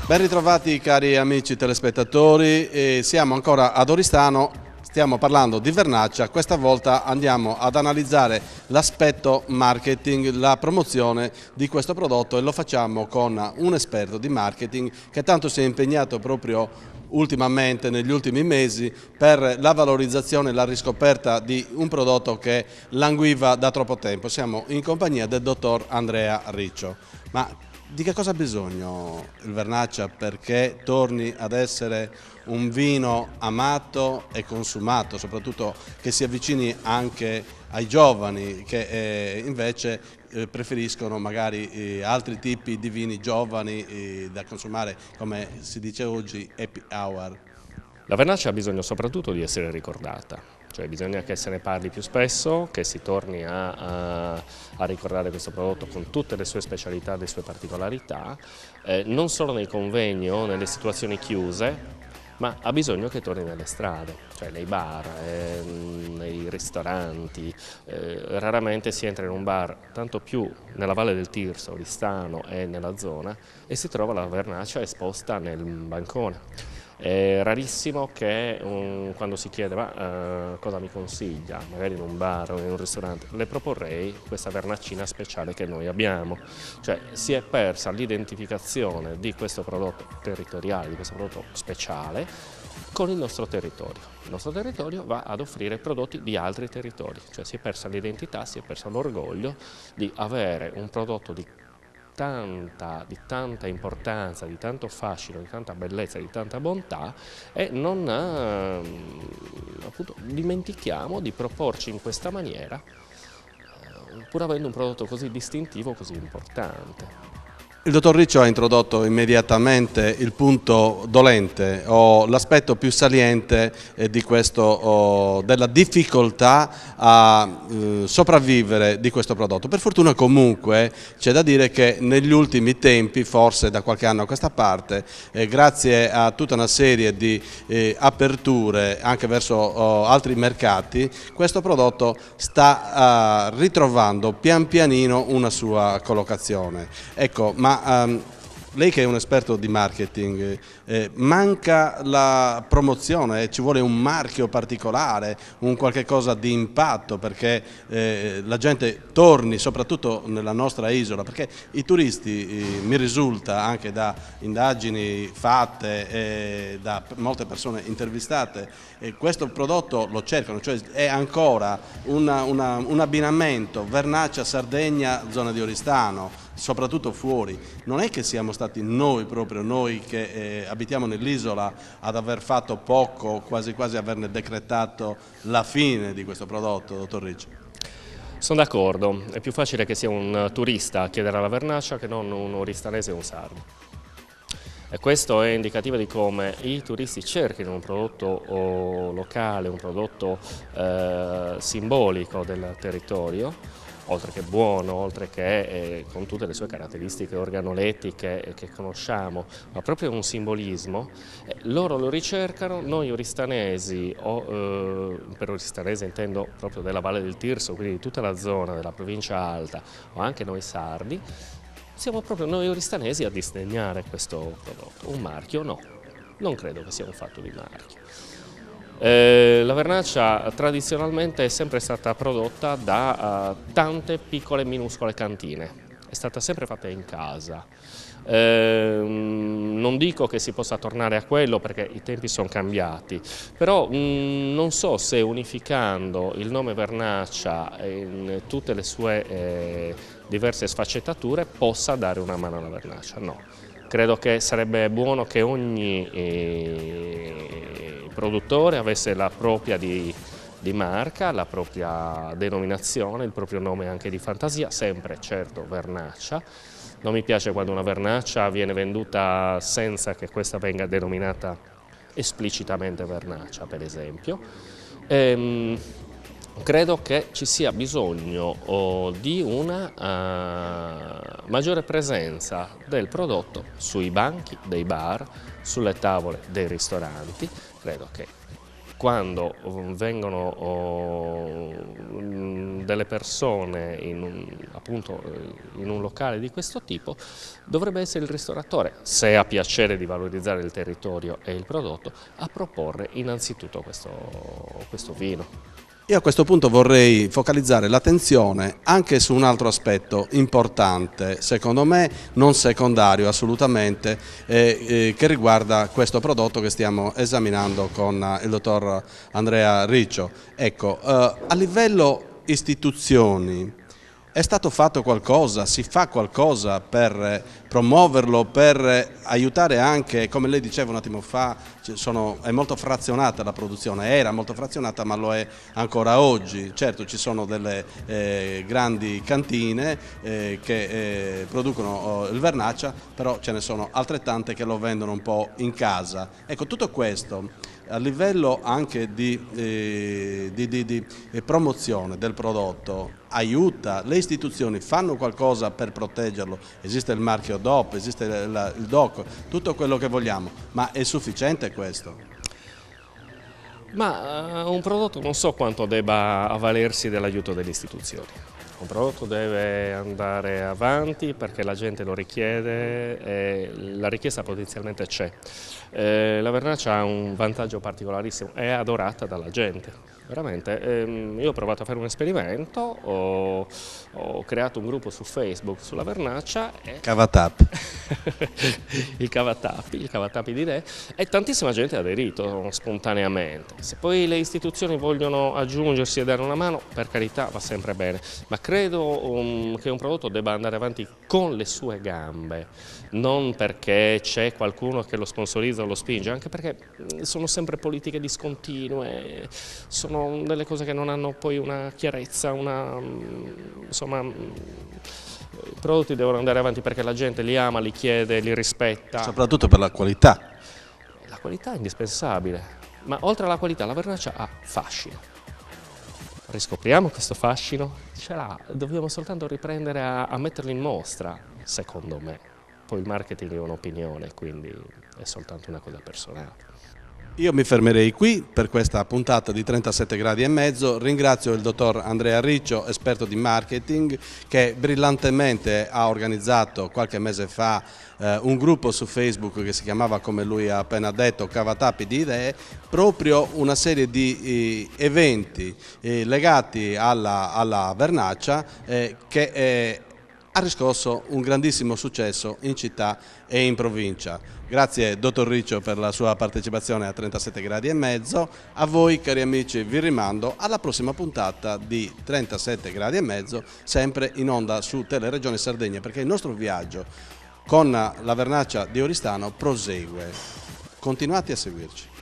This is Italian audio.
Ben ritrovati cari amici telespettatori, siamo ancora ad Oristano, stiamo parlando di Vernaccia, questa volta andiamo ad analizzare l'aspetto marketing, la promozione di questo prodotto e lo facciamo con un esperto di marketing che tanto si è impegnato proprio ultimamente, negli ultimi mesi, per la valorizzazione e la riscoperta di un prodotto che languiva da troppo tempo. Siamo in compagnia del dottor Andrea Riccio. Ma di che cosa ha bisogno il Vernaccia perché torni ad essere un vino amato e consumato, soprattutto che si avvicini anche ai giovani che invece preferiscono magari altri tipi di vini giovani da consumare, come si dice oggi, happy hour? La Vernaccia ha bisogno soprattutto di essere ricordata, cioè bisogna che se ne parli più spesso, che si torni a ricordare questo prodotto con tutte le sue specialità, le sue particolarità, non solo nei convegni o nelle situazioni chiuse, ma ha bisogno che torni nelle strade, cioè nei bar, nei ristoranti. Raramente si entra in un bar, tanto più nella Valle del Tirso, Oristano e nella zona, e si trova la Vernaccia esposta nel bancone. È rarissimo che quando si chiede cosa mi consiglia, magari in un bar o in un ristorante, le proporrei questa vernaccina speciale che noi abbiamo. Cioè si è persa l'identificazione di questo prodotto territoriale, di questo prodotto speciale con il nostro territorio. Il nostro territorio va ad offrire prodotti di altri territori, cioè si è persa l'identità, si è perso l'orgoglio di avere un prodotto di tanta importanza, di tanto fascino, di tanta bellezza, di tanta bontà e non appunto, dimentichiamo di proporci in questa maniera pur avendo un prodotto così distintivo, così importante. Il dottor Riccio ha introdotto immediatamente il punto dolente o l'aspetto più saliente di questo, della difficoltà a sopravvivere di questo prodotto. Per fortuna comunque c'è da dire che negli ultimi tempi, forse da qualche anno a questa parte, grazie a tutta una serie di aperture anche verso altri mercati, questo prodotto sta ritrovando pian pianino una sua collocazione. Ecco, ma lei che è un esperto di marketing, manca la promozione, ci vuole un marchio particolare, un qualche cosa di impatto perché la gente torni soprattutto nella nostra isola, perché i turisti, mi risulta anche da indagini fatte da molte persone intervistate, questo prodotto lo cercano, cioè è ancora un abbinamento Vernaccia, Sardegna, zona di Oristano, soprattutto fuori. Non è che siamo stati noi, proprio noi che abitiamo nell'isola, ad aver fatto poco, quasi quasi averne decretato la fine di questo prodotto, dottor Ricci? Sono d'accordo, è più facile che sia un turista a chiedere alla Vernaccia che non un oristanese o un sardo. E questo è indicativo di come i turisti cerchino un prodotto locale, un prodotto simbolico del territorio, oltre che buono, oltre che con tutte le sue caratteristiche organolettiche che conosciamo, ma proprio un simbolismo, loro lo ricercano, noi oristanesi, per oristanese intendo proprio della Valle del Tirso, quindi di tutta la zona della provincia alta, o anche noi sardi, siamo proprio noi oristanesi a disdegnare questo prodotto. Un marchio no, non credo che sia un fatto di marchio. La Vernaccia tradizionalmente è sempre stata prodotta da tante piccole minuscole cantine, è stata sempre fatta in casa. Non dico che si possa tornare a quello perché i tempi sono cambiati, però non so se unificando il nome Vernaccia in tutte le sue diverse sfaccettature possa dare una mano alla Vernaccia, no. Credo che sarebbe buono che ogni produttore avesse la propria di marca, la propria denominazione, il proprio nome anche di fantasia, sempre certo Vernaccia. Non mi piace quando una Vernaccia viene venduta senza che questa venga denominata esplicitamente Vernaccia, per esempio. Credo che ci sia bisogno di una maggiore presenza del prodotto sui banchi dei bar, sulle tavole dei ristoranti. Credo che quando vengono delle persone appunto in un locale di questo tipo dovrebbe essere il ristoratore, se ha piacere di valorizzare il territorio e il prodotto, a proporre innanzitutto questo vino. Io a questo punto vorrei focalizzare l'attenzione anche su un altro aspetto importante, secondo me non secondario assolutamente, che riguarda questo prodotto che stiamo esaminando con il dottor Andrea Riccio. Ecco, a livello istituzioni è stato fatto qualcosa, si fa qualcosa per promuoverlo, per aiutare anche, come lei diceva un attimo fa, è molto frazionata la produzione, era molto frazionata ma lo è ancora oggi. Certo ci sono delle grandi cantine che producono il vernaccia, però ce ne sono altrettante che lo vendono un po' in casa. Ecco, tutto questo a livello anche di promozione del prodotto aiuta, le istituzioni fanno qualcosa per proteggerlo, esiste il marchio DOP, esiste il DOC, tutto quello che vogliamo, ma è sufficiente questo? Ma un prodotto non so quanto debba avvalersi dell'aiuto delle istituzioni. Un prodotto deve andare avanti perché la gente lo richiede e la richiesta potenzialmente c'è. La vernaccia ha un vantaggio particolarissimo, è adorata dalla gente. Veramente, io ho provato a fare un esperimento, ho creato un gruppo su Facebook sulla vernaccia e... Cavatappi. il cavatappi di Re, e tantissima gente ha aderito spontaneamente. Se poi le istituzioni vogliono aggiungersi e dare una mano, per carità, va sempre bene, ma credo che un prodotto debba andare avanti con le sue gambe, non perché c'è qualcuno che lo sponsorizza o lo spinge, anche perché sono sempre politiche discontinue, sono delle cose che non hanno poi una chiarezza, insomma, i prodotti devono andare avanti perché la gente li ama, li chiede, li rispetta. Soprattutto per la qualità. La qualità è indispensabile, ma oltre alla qualità la vernaccia ha fascino. Riscopriamo questo fascino? Ce l'ha, dobbiamo soltanto riprendere a metterlo in mostra, secondo me. Poi il marketing è un'opinione, quindi è soltanto una cosa personale. Io mi fermerei qui per questa puntata di 37 gradi e mezzo. Ringrazio il dottor Andrea Riccio, esperto di marketing, che brillantemente ha organizzato qualche mese fa un gruppo su Facebook che si chiamava, come lui ha appena detto, Cavatappi di Idee, proprio una serie di eventi legati alla vernaccia che ha riscosso un grandissimo successo in città e in provincia. Grazie dottor Riccio per la sua partecipazione a 37 gradi e mezzo. A voi cari amici vi rimando alla prossima puntata di 37 gradi e mezzo, sempre in onda su Teleregione Sardegna, perché il nostro viaggio con la vernaccia di Oristano prosegue. Continuate a seguirci.